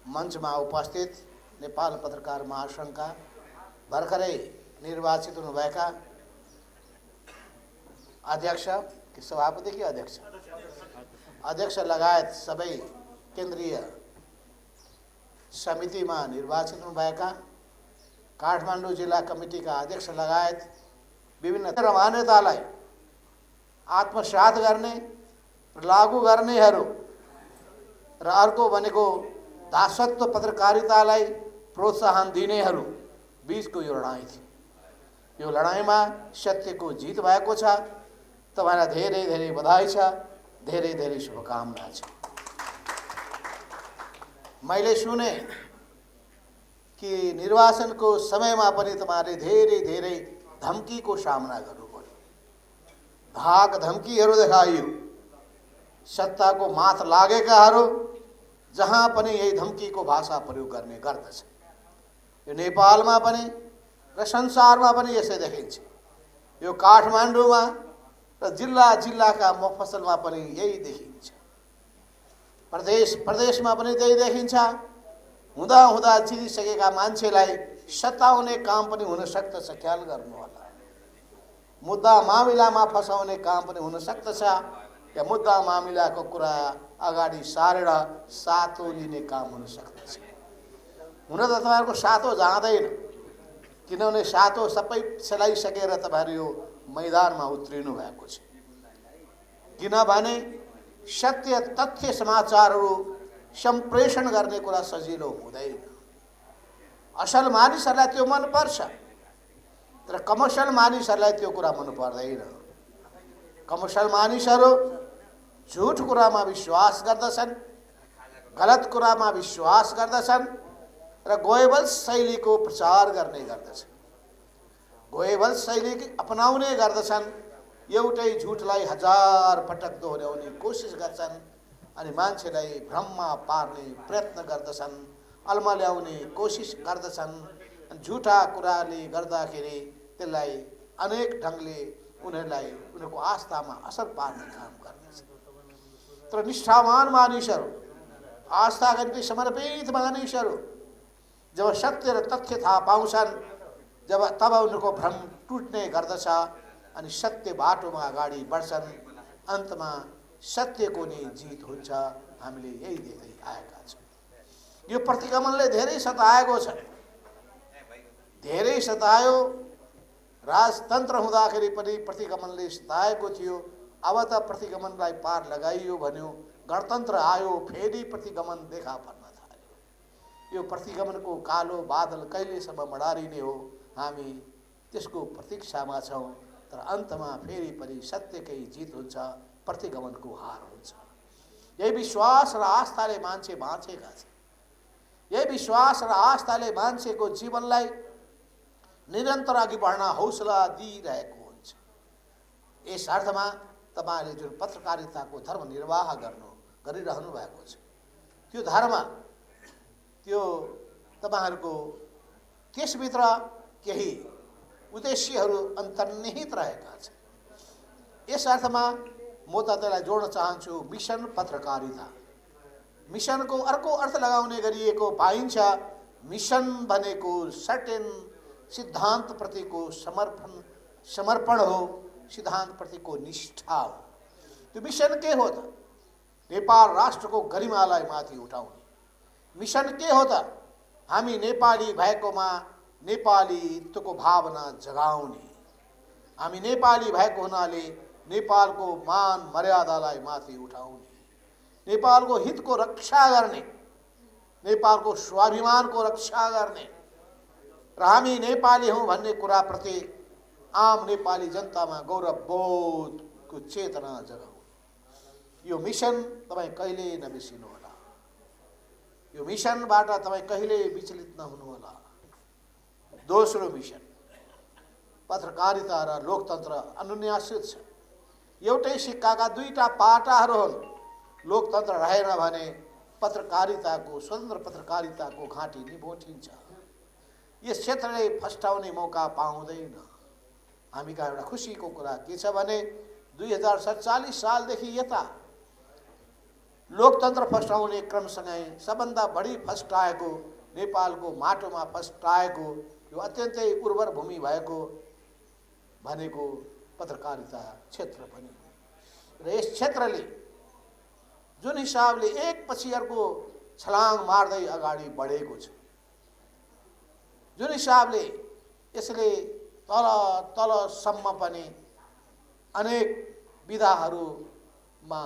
मञ्चमा उपस्थित नेपाल पत्रकार महासङ्घका भर्खरै निर्वाचित हुनुभएका अध्यक्ष कि सभापति कि अध्यक्ष लगायत सबै केन्द्रीय समितिमा निर्वाचित हुनुभएका काठमाडौँ जिल्ला कमिटीका अध्यक्ष लगायत विभिन्न मान्यतालाई आत्मसात गर्ने लागू गर्नेहरू र अर्को भनेको दासत्व पत्रकारितालाई प्रोत्साहन दिनेहरू बीचको यो लडाईँ थियो। यो लडाईँमा सत्यको जित भएको छ। तपाईलाई धेरै धेरै बधाई छ, धेरै धेरै शुभकामना छ। मैले सुने कि निर्वाचनको समयमा पनि तपाईहरुले धेरै धेरै धम्कीको सामना गर्नुपर्यो, धाक धम्कीहरू देखाइयो। सत्ताको माथ लागेकाहरू जहाँ पनि यही धम्कीको भाषा प्रयोग गर्ने गर्दछ। यो नेपालमा पनि र संसारमा पनि यसै देखिन्छ। यो काठमाडौँमा र जिल्ला जिल्लाका मफसलमा पनि यही देखिन्छ। प्रदेश प्रदेशमा पनि त्यही देखिन्छ। हुँदा हुँदा जितिसकेका मान्छेलाई सताउने काम पनि हुन सक्दछ, ख्याल गर्नुहोला। मुद्दा मामिलामा फसाउने काम पनि हुन सक्दछ या मुद्दा मामिलाको कुरा अगाडि सारेर सातो लिने काम हुन सक्दछ। हुन त तपाईहरुको सातो जाँदैन, किनभने सातो सबै सेलाइसकेर तपाईहरु यो मैदानमा उत्रिनु भएको छ। किनभने सत्य तथ्य समाचारहरू सम्प्रेषण गर्ने कुरा सजिलो हुँदैन। असल मानिसहरूलाई त्यो मन पर्छ, तर कमर्सियल मानिसहरूलाई त्यो कुरा मन पर्दैन। कमर्सियल मानिसहरू झुट कुरामा विश्वास गर्दछन्, गलत कुरामा विश्वास गर्दछन् र गोएबल्स शैलीको प्रचार गर्ने गर्दछन्। गोएबल्स शैली अपनाउने गर्दछन्। एउटै झुटलाई हजार पटक दोहोर्याउने कोसिस गर्छन् अनि मान्छेलाई भ्रममा पार्ने प्रयत्न गर्दछन्, अल्मल्याउने कोसिस गर्दछन्। झुटा कुराले गर्दाखेरि त्यसलाई अनेक ढङ्गले उनीहरूलाई उनीहरूको आस्थामा असर पार्ने काम गर्दछ। तर निष्ठावान मानिसहरू, आस्था गर्ने समर्पित मानिसहरू जब सत्य र तथ्य थाहा पाउँछन् तब उनीहरूको भ्रम टुट्ने गर्दछ अनि सत्य बाटोमा अगाडि बढ्छन्। अन्तमा सत्यको नै जित हुन्छ। हामीले यही देख्दै आएका छौँ। यो प्रतिगमनले धेरै सताएको छ, धेरै सतायो। राजतन्त्र हुँदाखेरि पनि प्रतिगमनले सताएको थियो। अब त प्रतिगमनलाई पार लगाइयो भन्यो, गणतन्त्र आयो, फेरि प्रतिगमन देखा पर्न थाल्यो। यो प्रतिगमनको कालो बादल कहिलेसम्म मडारिने हो, हामी त्यसको प्रतीक्षामा छौँ। तर अन्तमा फेरि पनि सत्यकै जित हुन्छ, प्रतिगमनको हार हुन्छ। यही विश्वास र आस्थाले मान्छे बाँचेका छन्। यही विश्वास र आस्थाले मान्छेको जीवनलाई निरन्तर अघि बढ्न हौसला दिइरहेको हुन्छ। यस अर्थमा तपाईले जुन पत्रकारिताको धर्म निर्वाह गरिरहनु भएको छ, त्यो धर्म, त्यो तपाईहरुको त्यसभित्र केही उद्देश्यहरू अन्तर्निहित रहेका छन्। यस अर्थमा म तपाईलाई जोड्न चाहन्छु मिशन पत्रकारिता। मिशनको अर्को अर्थ लगाउने गरिएको पाइन्छ। मिशन भनेको सर्टेन सिद्धान्त प्रतिको समर्पण हो, सिद्धान्त प्रतिको निष्ठा हो। त्यो मिशन के हो त? नेपाल राष्ट्रको गरिमालाई माथि उठाउने। मिशन के हो त? हामी नेपाली भएकोमा नेपालीत्वको भावना जगाउने। हामी नेपाली भएको हुनाले नेपालको मान मर्यादालाई माथि उठाउने, नेपालको हितको रक्षा गर्ने, नेपालको स्वाभिमानको रक्षा गर्ने र हामी नेपाली हौं भन्ने कुराप्रति आम नेपाली जनतामा गौरव बोधको चेतना जगाउने। यो मिशन तपाईं कहिले नबिर्सिनुहोला। यो मिशनबाट तपाईं कहिले विचलित नहुनुहोला। दोस्रो मिशन पत्रकारिता र लोकतन्त्र अनुन्यासित छ। एउटै सिक्काका दुईटा पाटाहरू हुन्। लोकतन्त्र रहेन भने पत्रकारिताको, स्वतन्त्र पत्रकारिताको घाँटी निभोटिन्छ। यस क्षेत्रले फस्टाउने मौका पाउँदैन। हामी कहाँ एउटा खुसीको कुरा के छ भने 2047 सालदेखि यता लोकतन्त्र फस्टाउने क्रमसँगै सबभन्दा बढी फस्टाएको नेपालको माटोमा फस्टाएको यो अत्यन्तै उर्वर भूमि भएको भनेको पत्रकारिता क्षेत्र पनि र यस क्षेत्रले जुन हिसाबले एकपछि अर्को छलाङ मार्दै अगाडि बढेको छ, जुन हिसाबले यसले तल तलसम्म पनि अनेक विधाहरूमा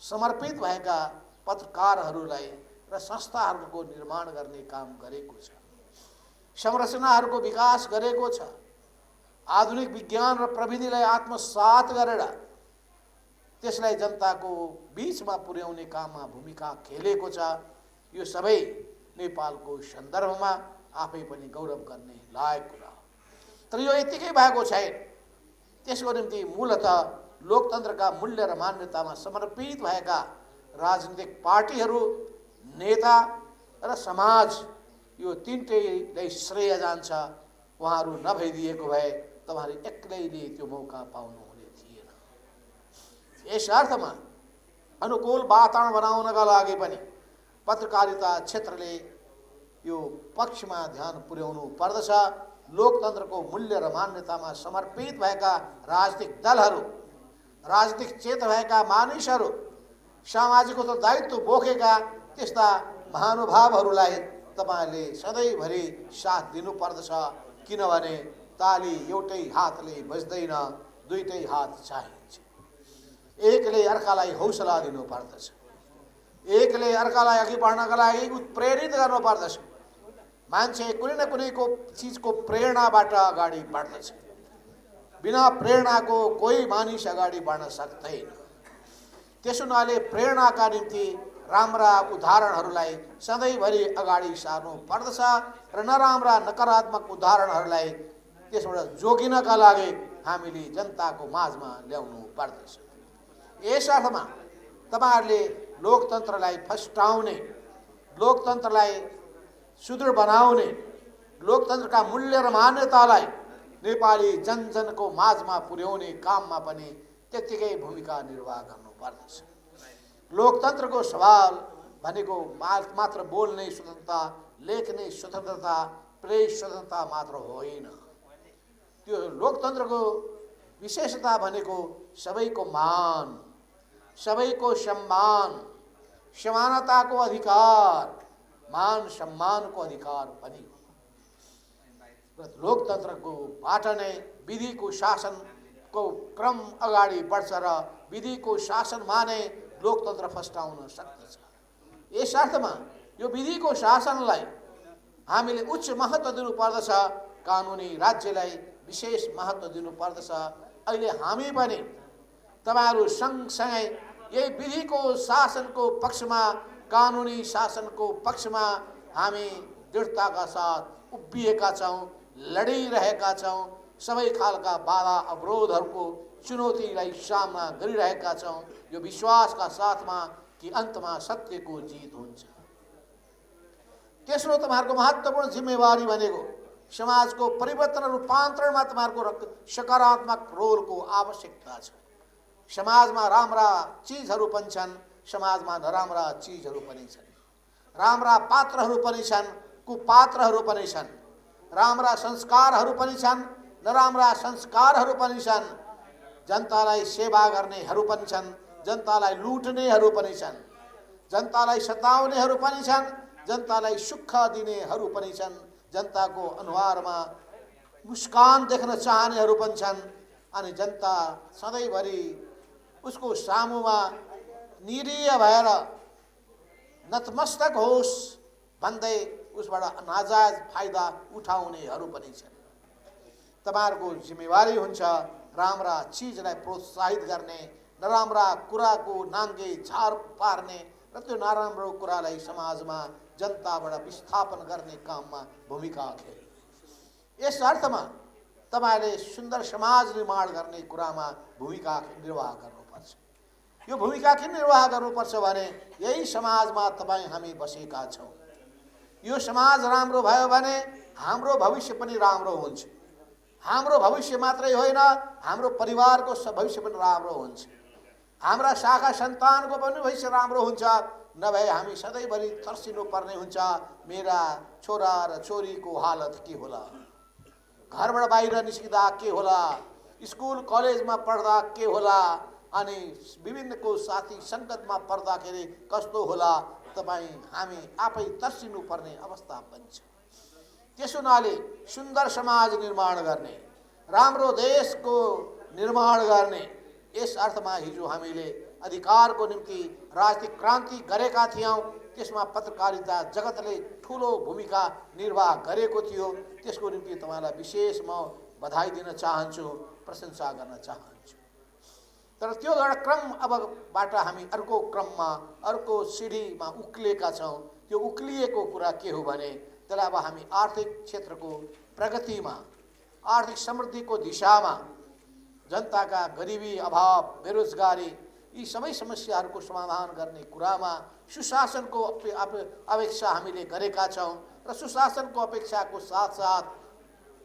समर्पित भएका पत्रकारहरूलाई र संस्थाहरूको निर्माण गर्ने काम गरेको छ, संरचनाहरूको विकास गरेको छ, आधुनिक विज्ञान र प्रविधिलाई आत्मसात गरेर त्यसलाई जनताको बीचमा पुर्याउने काममा भूमिका खेलेको छ। यो सबै नेपालको सन्दर्भमा आफै पनि गौरव गर्ने लायक कुरा हो। तर यो यतिकै भएको छैन। त्यसको निम्ति मूलतः लोकतन्त्रका मूल्य र मान्यतामा समर्पित भएका राजनीतिक पार्टीहरू, नेता र समाज, यो तीनटैलाई श्रेय जान्छ। उहाँहरू नभइदिएको भए तपाईहरु एक्लैले त्यो मौका पाउनुहुने थिएन। यस अर्थमा अनुकूल वातावरण बनाउनका लागि पनि पत्रकारिता क्षेत्रले यो पक्षमा ध्यान पुर्याउनु पर्दछ। लोकतन्त्रको मूल्य र मान्यतामा समर्पित भएका राजनीतिक दलहरू, राजनीतिक चेत भएका मानिसहरू, सामाजिक उत्तरदायित्व बोकेका त्यस्ता महानुभावहरूलाई तपाईले सधैँभरि साथ दिनुपर्दछ। किनभने ताली एउटै हातले बज्दैन, दुईटै हात चाहिन्छ। एकले अर्कालाई हौसला दिनुपर्दछ, एकले अर्कालाई अघि बढ्नका लागि उत्प्रेरित गर्नुपर्दछ। मान्छे कुनै न कुनैको चिजको प्रेरणाबाट अगाडि बढ्दछ। बिना प्रेरणाको कोही मानिस अगाडि बढ्न सक्दैन। त्यसो हुनाले प्रेरणाका निम्ति राम्रा उदाहरणहरूलाई सधैँभरि अगाडि सार्नु पर्दछ र नराम्रा नकारात्मक उदाहरणहरूलाई त्यसबाट जोगिनका लागि हामीले जनताको माझमा ल्याउनु पर्दछ। यस अर्थमा तपाईहरुले लोकतन्त्रलाई फस्टाउने, लोकतन्त्रलाई सुदृढ बनाउने, लोकतन्त्रका मूल्य र मान्यतालाई नेपाली जनजनको माझमा पुर्याउने काममा पनि त्यतिकै भूमिका निर्वाह गर्नुपर्दछ। लोकतन्त्रको सवाल भनेको मात्र बोल्ने स्वतन्त्रता, लेख्ने स्वतन्त्रता, प्रेस स्वतन्त्रता मात्र होइन। त्यो लोकतन्त्रको विशेषता भनेको सबैको मान, सबैको सम्मान, समानताको अधिकार, मान सम्मानको अधिकार पनि हो। लोकतन्त्रको बाट नै विधिको शासनको क्रम अगाडि बढ्छ र विधिको शासनमा नै लोकतन्त्र फस्टाउन सक्दछ। यस अर्थमा यो विधिको शासनलाई हामीले उच्च महत्त्व दिनुपर्दछ, कानुनी राज्यलाई विशेष महत्त्व दिनुपर्दछ। अहिले हामी पनि तपाईहरु सँगसँगै यही विधिको शासनको पक्षमा, कानुनी शासनको पक्षमा हामी दृढताका साथ उभिएका छौँ, लडिरहेका छौँ। सबै खालका बाधा अवरोधहरूको चुनौतीलाई सामना गरिरहेका छौँ, यो विश्वासका साथमा कि अन्तमा सत्यको जित हुन्छ। तेस्रो तपाईहरुको महत्त्वपूर्ण जिम्मेवारी भनेको समाजको परिवर्तन र रूपान्तरणमा तपाईहरुको सकारात्मक रोलको आवश्यकता छ। समाजमा राम्रा चीजहरू पनि छन्, समाजमा नराम्रा चीजहरू पनि छन्। राम्रा पात्रहरू पनि छन्, कुपात्रहरू पनि छन्। राम्रा संस्कारहरू पनि छन्, नराम्रा संस्कारहरू पनि छन्। जनतालाई सेवा गर्नेहरू पनि छन्, जनतालाई लुट्नेहरू पनि छन्। जनतालाई सताउनेहरू पनि छन्, जनतालाई सुख दिनेहरू पनि छन्। जनताको अनुहारमा मुस्कान देख्न चाहनेहरू पनि छन्। अनि जनता सधैँभरि उसको सामुमा निरीह भएर नतमस्तक होस् भन्दै उसबाट नाजायज फाइदा उठाउनेहरू पनि छन्। तपाईहरुको जिम्मेवारी हुन्छ राम्रा चीजलाई प्रोत्साहित गर्ने, नराम्रा कुराको नाङ्गे झार पार्ने र त्यो नराम्रो कुरालाई समाजमा जनताबाट विस्थापन गर्ने काममा भूमिका खेल्ने। यस अर्थमा तपाईले सुन्दर समाज निर्माण गर्ने कुरामा भूमिका निर्वाह गर्नुपर्छ। यो भूमिका किन निर्वाह गर्नुपर्छ भने यही समाजमा तपाईँ हामी बसेका छौँ। यो समाज राम्रो भयो भने हाम्रो भविष्य पनि राम्रो हुन्छ। हाम्रो भविष्य मात्रै होइन, हाम्रो परिवारको भविष्य पनि राम्रो हुन्छ। हाम्रा शाखा सन्तानको पनि भविष्य राम्रो हुन्छ, नभए हामी सधैँभरि तर्सिनु पर्ने हुन्छ, मेरा छोरा र छोरीको हालत के होला, घरबाट बाहिर निस्किँदा के होला, स्कुल कलेजमा पढ्दा के होला, अनि विभिन्नको साथी सङ्गतमा पर्दाखेरि कस्तो होला, तपाईँ हामी आफै तर्सिनु पर्ने अवस्था बन्छ। त्यसो हुनाले सुन्दर समाज निर्माण गर्ने, राम्रो देशको निर्माण गर्ने, यस अर्थमा हिजो हामीले अधिकारको निम्ति राजनीतिक क्रान्ति गरेका थियौँ। त्यसमा पत्रकारिता जगतले ठुलो भूमिका निर्वाह गरेको थियो। त्यसको निम्ति तपाईँलाई विशेष म बधाई दिन चाहन्छु, प्रशंसा गर्न चाहन्छु। तर त्यो एउटा क्रम अबबाट हामी अर्को क्रममा, अर्को सिँढीमा उक्लिएका छौँ। त्यो उक्लिएको कुरा के हो भने, त्यसलाई अब हामी आर्थिक क्षेत्रको प्रगतिमा, आर्थिक समृद्धिको दिशामा, जनताका गरिबी, अभाव, बेरोजगारी, यी सबै समस्याहरूको समाधान गर्ने कुरामा सुशासनको अपेक्षा हामीले गरेका छौँ। र सुशासनको अपेक्षाको साथसाथ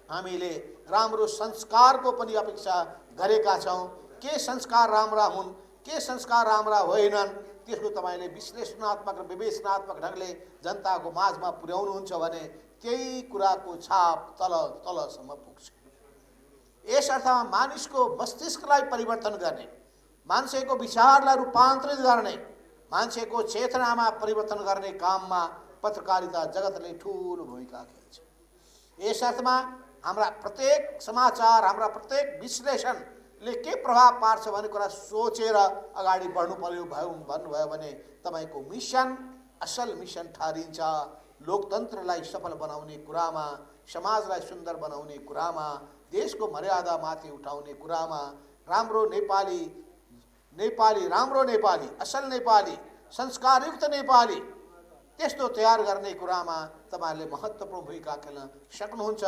हामीले राम्रो संस्कारको पनि अपेक्षा गरेका छौँ। के संस्कार राम्रा हुन्, के संस्कार राम्रा होइनन्, त्यसको तपाईँले विश्लेषणात्मक र विवेचनात्मक ढङ्गले जनताको माझमा पुर्याउनुहुन्छ भने त्यही कुराको छाप तल तलसम्म पुग्छ। यस अर्थमा मानिसको मस्तिष्कलाई परिवर्तन गर्ने, मान्छेको विचारलाई रूपान्तरित गर्ने, मान्छेको चेतनामा परिवर्तन गर्ने काममा पत्रकारिता जगतले ठुलो भूमिका खेल्छ। यस अर्थमा हाम्रा प्रत्येक समाचार, हाम्रा प्रत्येक विश्लेषणले के प्रभाव पार्छ भन्ने कुरा सोचेर अगाडि बढ्नु पर्यो भन्नुभयो भने तपाईँको मिसन असल मिसन ठहरिन्छ। लोकतन्त्रलाई सफल बनाउने कुरामा, समाजलाई सुन्दर बनाउने कुरामा, देशको मर्यादा माथि उठाउने कुरामा, राम्रो नेपाली, राम्रो नेपाली, असल नेपाली, संस्कारयुक्त नेपाली, त्यस्तो तयार गर्ने कुरामा तपाईँले महत्त्वपूर्ण भूमिका खेल्न सक्नुहुन्छ।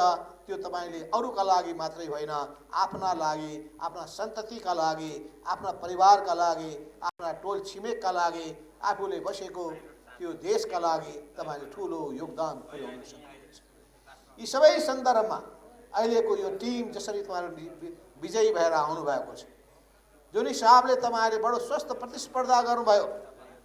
त्यो तपाईँले अरूका लागि मात्रै होइन, आफ्ना लागि, आफ्ना सन्ततिका लागि, आफ्ना परिवारका लागि, आफ्ना टोल छिमेकका लागि, आफूले बसेको त्यो देशका लागि तपाईँले ठुलो योगदान पुर्याउन सक्नुहुन्छ। यी सबै सन्दर्भमा अहिलेको यो टिम जसरी तपाईँहरू विजयी भएर आउनुभएको छ, जुन हिसाबले तपाईँहरूले बडो स्वस्थ प्रतिस्पर्धा गर्नुभयो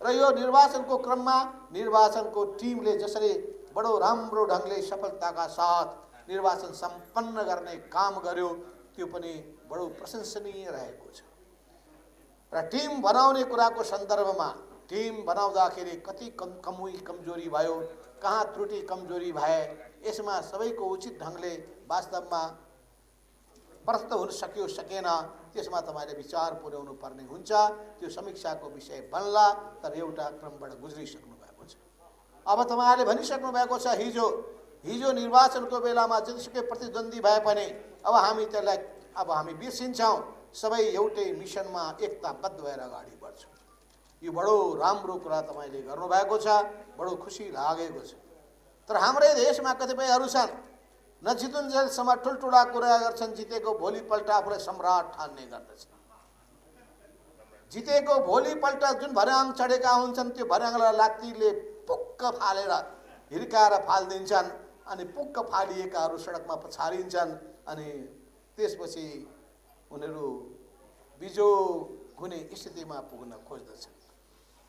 र यो निर्वाचनको क्रममा निर्वाचनको टिमले जसरी बडो राम्रो ढङ्गले सफलताका साथ निर्वाचन सम्पन्न गर्ने काम गर्यो, त्यो पनि बडो प्रशंसनीय रहेको छ। र टिम बनाउने कुराको सन्दर्भमा टिम बनाउँदाखेरि कति कमजोरी भयो, कहाँ त्रुटि कमजोरी भए, यसमा सबैको उचित ढङ्गले वास्तवमा प्रस्त हुन सक्यो सकेन, त्यसमा तपाईँले विचार पुर्याउनु पर्ने हुन्छ। त्यो समीक्षाको विषय बन्ला, तर एउटा क्रमबाट गुज्रिसक्नु भएको छ। अब तपाईँहरूले भनिसक्नु भएको छ, हिजो निर्वाचनको बेलामा जतिसुकै प्रतिद्वन्दी भए पनि अब हामी त्यसलाई हामी बिर्सिन्छौँ, सबै एउटै मिसनमा एकताबद्ध भएर अगाडि बढ्छौँ। यो बडो राम्रो कुरा तपाईँले गर्नुभएको छ, बडो खुसी लागेको छ। तर हाम्रै देशमा कतिपयहरू छन्, नजितुन्जेलसम्म ठुल्ठुला कुरा गर्छन्, जितेको भोलिपल्ट आफूलाई सम्राट ठान्ने गर्दछ। जितेको भोलिपल्ट जुन भर्याङ चढेका हुन्छन्, त्यो भर्याङलाई लात्तीले पुक्क फालेर हिर्काएर फालिदिन्छन्, अनि पुक्क फालिएकाहरू सडकमा पछारिन्छन्, अनि त्यसपछि उनीहरू बिजो हुने स्थितिमा पुग्न खोज्दछन्।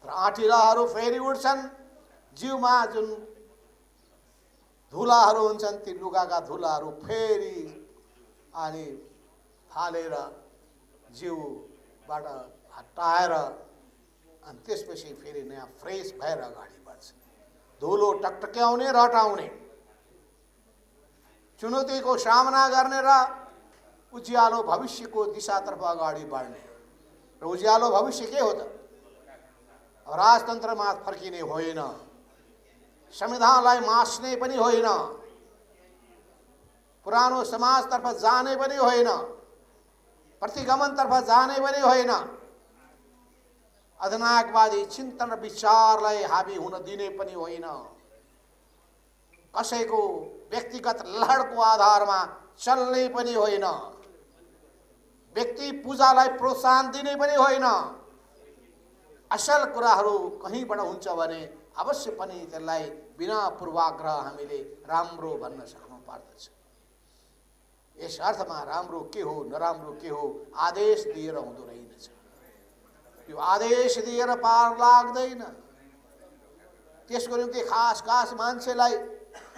र आँटिलाहरू फेरि उठ्छन्, जिउमा जुन धुलाहरू हुन्छन्, ती लुगाका धुलाहरू फेरि अनि फालेर जिउबाट हटाएर अनि त्यसपछि फेरि नयाँ फ्रेस भएर अगाडि बढ्छ। धुलो टकटक्याउने र हटाउने, चुनौतीको सामना गर्ने र उज्यालो भविष्यको दिशातर्फ अगाडि बढ्ने। र उज्यालो भविष्य के हो त? राजतन्त्रमा फर्किने होइन, संविधानलाई मास्ने पनि होइन, पुरानो समाजतर्फ जाने पनि होइन, प्रतिगमनतर्फ जाने पनि होइन, अधिनायकवादी चिन्तन र विचारलाई हावी हुन दिने पनि होइन, कसैको व्यक्तिगत लहरको आधारमा चल्ने पनि होइन, व्यक्ति पूजालाई प्रोत्साहन दिने पनि होइन। असल कुराहरू कहीँबाट हुन्छ भने अवश्य पनि त्यसलाई बिना पूर्वाग्रह हामीले राम्रो भन्न सक्नु पर्दछ। यस अर्थमा राम्रो के हो, नराम्रो के हो आदेश दिएर हुँदो रहेनछ। यो आदेश दिएर पार लाग्दैन। त्यसको निम्ति खास खास मान्छेलाई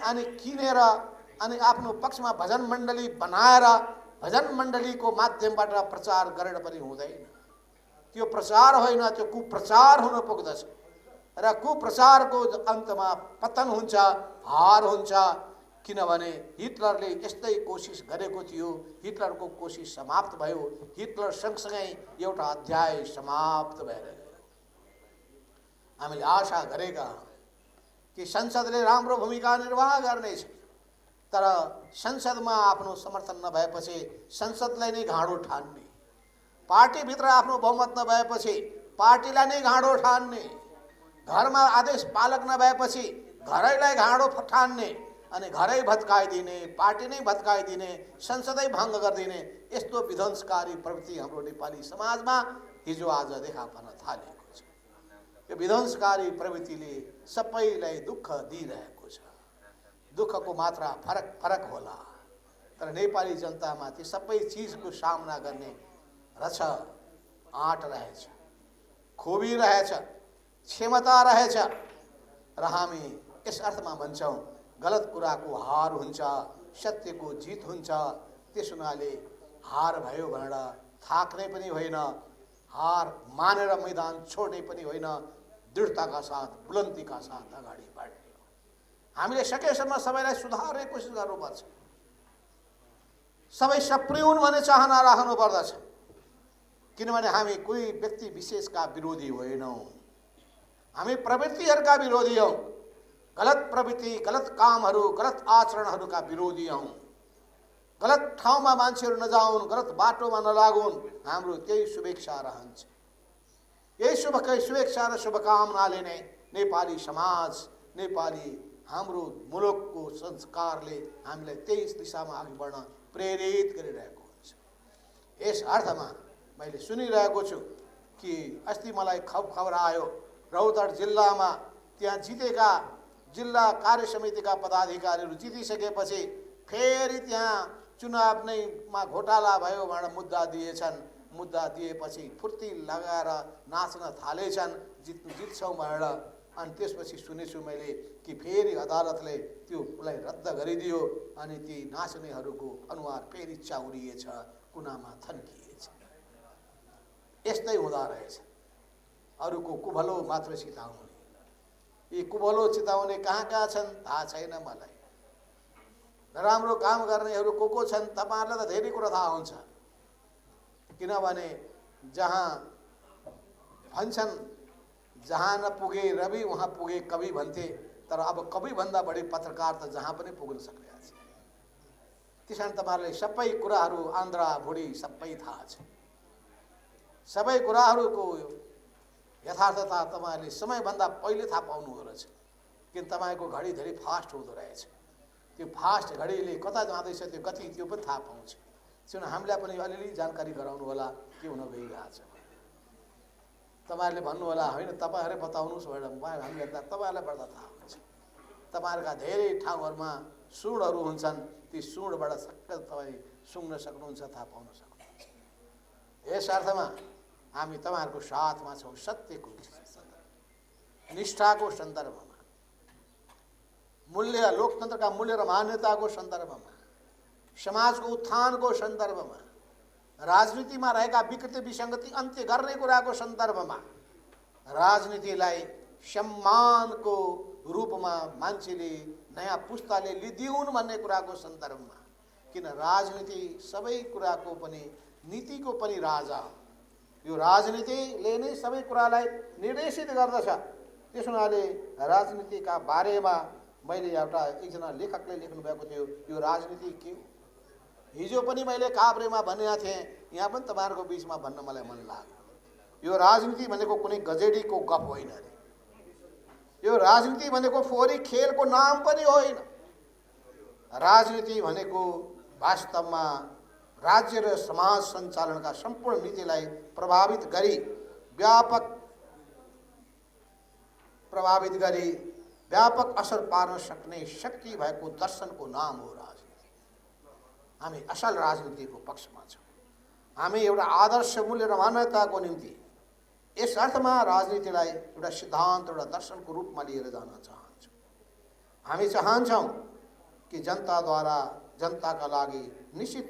अनि किनेर अनि आफ्नो पक्षमा भजन मण्डली बनाएर भजन मण्डलीको माध्यमबाट प्रचार गरेर पनि हुँदैन। त्यो प्रचार होइन, त्यो कुप्रचार हुन पुग्दछ र कुप्रचारको अन्तमा पतन हुन्छ, हार हुन्छ। किनभने हिटलरले यस्तै कोसिस गरेको थियो, हिटलरको कोसिस समाप्त भयो, हिटलर सँगसँगै एउटा अध्याय समाप्त भएर गयो। हामीले आशा गरेका कि संसदले राम्रो भूमिका निर्वाह गर्नेछ, तर संसदमा आफ्नो समर्थन नभएपछि संसदलाई नै घाँडो ठान्ने, पार्टीभित्र आफ्नो बहुमत नभएपछि पार्टीलाई नै घाँडो ठान्ने, घरमा आदेश पालक नभएपछि घरैलाई घाँडो ठान्ने अनि घरै भत्काइदिने, पार्टी नै भत्काइदिने, संसदै भङ्ग गरिदिने यस्तो विध्वंसकारी प्रवृत्ति हाम्रो नेपाली समाजमा हिजो आज देखा पर्न थालेको छ। यो विध्वंसकारी प्रवृत्तिले सबैलाई दुःख दिइरहेको छ। दुःखको मात्रा फरक फरक होला, तर नेपाली जनतामा ती सबै चिजको सामना गर्ने रछ, आँट रहेछ, खोबी रहेछ, क्षमता रहेछ र हामी यस अर्थमा भन्छौँ गलत कुराको हार हुन्छ, सत्यको जित हुन्छ। त्यस हुनाले हार भयो भनेर थाक्ने पनि होइन, हार मानेर मैदान छोड्ने पनि होइन, दृढताका साथ बुलन्दीका साथ अगाडि बढ्ने हो। हामीले सकेसम्म सबैलाई सुधार्ने कोसिस गर्नुपर्छ। सबै सप्रिउन् भन्ने चाहना राख्नु पर्दछ, किनभने हामी कोही व्यक्ति विशेषका विरोधी होइनौँ, हामी प्रवृत्तिहरूका विरोधी हौँ। गलत प्रवृत्ति, गलत कामहरू, गलत आचरणहरूका विरोधी हौँ। गलत ठाउँमा मान्छेहरू नजाउन्, गलत बाटोमा नलागुन्, हाम्रो त्यही शुभेच्छा रहन्छ। यही शुभेच्छा र शुभकामनाले नै नेपाली समाज, नेपाली हाम्रो मुलुकको संस्कारले हामीलाई त्यही दिशामा अघि बढ्न प्रेरित गरिरहेको हुन्छ। यस अर्थमा मैले सुनिरहेको छु कि अस्ति मलाई खबर आयो, रौतहट जिल्लामा त्यहाँ जितेका जिल्ला कार्य समितिका पदाधिकारीहरू जितिसकेपछि फेरि त्यहाँ चुनाव नैमा घोटाला भयो भनेर मुद्दा दिएछन्। मुद्दा दिएपछि फुर्ती लगाएर नाच्न थालेछन् जित्छौँ भनेर। अनि त्यसपछि सुनेछु मैले कि फेरि अदालतले त्योलाई रद्द गरिदियो अनि ती नाच्नेहरूको अनुहार फेरि चाउरिएछ, कुनामा थन्किएछ। यस्तै हुँदो रहेछ। अरूको कुभलो मात्र चिताउने, यी कुभलो चिताउने कहाँ कहाँ छन् थाहा छैन मलाई। नराम्रो काम गर्नेहरू को छन् तपाईँहरूलाई त धेरै कुरा थाहा हुन्छ, किनभने जहाँ भन्छन् जहाँ नपुगे रवि वहाँ पुगे कवि भन्थे, तर अब कविभन्दा बढी पत्रकार त जहाँ पनि पुग्न सकिरहेको छ। त्यस कारण तपाईँहरूले सबै कुराहरू आन्द्रा भुडी सबै थाहा छ। सबै कुराहरूको यथार्थता तपाईँहरूले समयभन्दा पहिले थाहा पाउनु हुँदो रहेछ, किन तपाईँको घडी धेरै फास्ट हुँदो रहेछ। त्यो फास्ट घडीले कता जाँदैछ त्यो गति त्यो पनि थाहा पाउँछ। त्यसो हामीलाई पनि अलिअलि जानकारी गराउनु होला के हुन गइरहेको छ। तपाईँहरूले भन्नु होला होइन तपाईँहरूले बताउनुहोस् भनेर, हामीलाई त तपाईँहरूलाई बढ्दा थाहा हुन्छ। तपाईँहरूका धेरै ठाउँहरूमा सुडहरू हुन्छन्, ती सुडबाट सबै तपाईँ सुँग्न सक्नुहुन्छ, थाहा पाउन सक्नुहुन्छ। यस अर्थमा हामी तपाईँहरूको साथमा छौँ, सत्यको निष्ठाको सन्दर्भमा, मूल्य लोकतन्त्रका मूल्य र मान्यताको सन्दर्भमा, समाजको उत्थानको सन्दर्भमा, राजनीतिमा रहेका विकृति विसङ्गति अन्त्य गर्ने कुराको सन्दर्भमा, राजनीतिलाई सम्मानको रूपमा मान्छेले नयाँ पुस्ताले लिदिउन् भन्ने कुराको सन्दर्भमा, किन राजनीति सबै कुराको पनि नीतिको पनि राजा। यो राजनीतिले नै सबै कुरालाई निर्देशित गर्दछ। त्यस हुनाले राजनीतिका बारेमा मैले एकजना लेखकले लेख्नु भएको थियो, यो राजनीति के हो। हिजो पनि मैले काभ्रेमा भनेको थिएँ, यहाँ पनि तपाईँहरूको बिचमा भन्न मलाई मन लाग्यो। यो राजनीति भनेको कुनै गजेडीको गफ होइन अरे, यो राजनीति भनेको फोहोरी खेलको नाम पनि होइन। राजनीति भनेको वास्तवमा राज्य र समाज सञ्चालनका सम्पूर्ण नीतिलाई प्रभावित गरी व्यापक असर पार्न सक्ने शक्ति भएको दर्शनको नाम हो राजनीति। हामी असल राजनीतिको पक्षमा छौँ। हामी एउटा आदर्श मूल्य र मान्यताको निम्ति यस अर्थमा राजनीतिलाई एउटा सिद्धान्त, एउटा दर्शनको रूपमा लिएर जान चाहन्छौँ। हामी चाहन्छौँ कि जनताद्वारा जनताका लागि निश्चित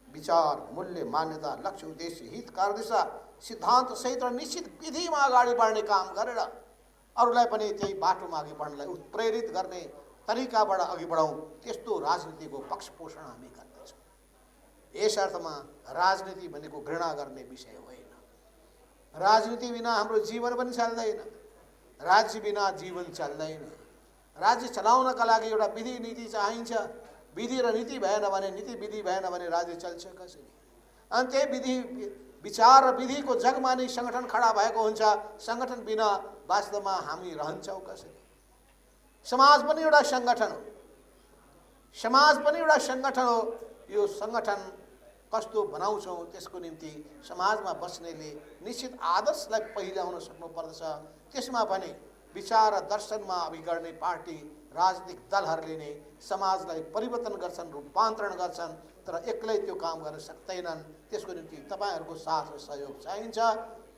विचार, मूल्य, मान्यता, लक्ष्य, उद्देश्य, हित, कार्यदिशा, सिद्धान्त सहित र निश्चित विधिमा अगाडि बढ्ने काम गरेर अरूलाई पनि त्यही बाटोमा अघि बढ्नलाई उत्प्रेरित गर्ने तरिकाबाट अघि बढाउँ। त्यस्तो राजनीतिको पक्ष पोषण हामी गर्दछौँ। यस अर्थमा राजनीति भनेको घृणा गर्ने विषय होइन। राजनीति बिना हाम्रो जीवन पनि चल्दैन। राज्य बिना जीवन चल्दैन। राज्य चलाउनका लागि एउटा विधि नीति चाहिन्छ। विधि र नीति भएन भने, नीति विधि भएन भने राज्य चल्छ कसरी? अनि त्यही विधि विचार र विधिको जगमा नै सङ्गठन खडा भएको हुन्छ। सङ्गठन बिना वास्तवमा हामी रहन्छौँ कसरी? समाज पनि एउटा सङ्गठन हो। समाज पनि एउटा सङ्गठन हो। यो सङ्गठन कस्तो बनाउँछौँ त्यसको निम्ति समाजमा बस्नेले निश्चित आदर्शलाई पहिल्याउन सक्नुपर्दछ। त्यसमा पनि विचार र दर्शनमा अभिगर्ने पार्टी, राजनीतिक दलहरूले नै समाजलाई परिवर्तन गर्छन्, रूपान्तरण गर्छन्, तर एक्लै त्यो काम गर्न सक्दैनन्। त्यसको निम्ति तपाईँहरूको साथ र सहयोग चाहिन्छ।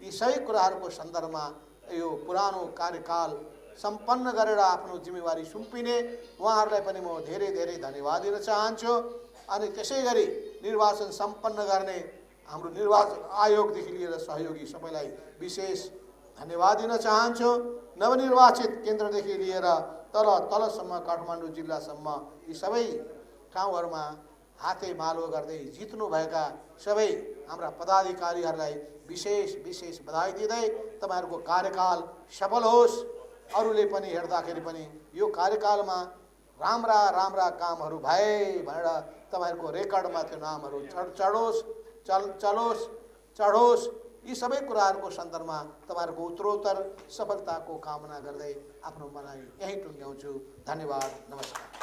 यी सबै कुराहरूको सन्दर्भमा यो पुरानो कार्यकाल सम्पन्न गरेर आफ्नो जिम्मेवारी सुम्पिने उहाँहरूलाई पनि म धेरै धेरै धन्यवाद दिन चाहन्छु। अनि त्यसै गरी निर्वाचन सम्पन्न गर्ने हाम्रो निर्वाचन आयोगदेखि लिएर सहयोगी सबैलाई विशेष धन्यवाद दिन चाहन्छु। नवनिर्वाचित केन्द्रदेखि लिएर तलसम्म काठमाडौँ जिल्लासम्म यी सबै ठाउँहरूमा हातेमालो गर्दै जित्नुभएका सबै हाम्रा पदाधिकारीहरूलाई विशेष बधाई दिँदै तपाईँहरूको कार्यकाल सफल होस्। अरूले पनि हेर्दाखेरि पनि यो कार्यकालमा राम्रा कामहरू भए भनेर तपाईँहरूको रेकर्डमा त्यो नामहरू चढोस्। यी सबै कुराहरूको सन्दर्भमा तपाईँहरूको उत्तरोत्तर सफलताको कामना गर्दै आफ्नो मलाई यहीँ टुङ्ग्याउँछु। धन्यवाद, नमस्कार।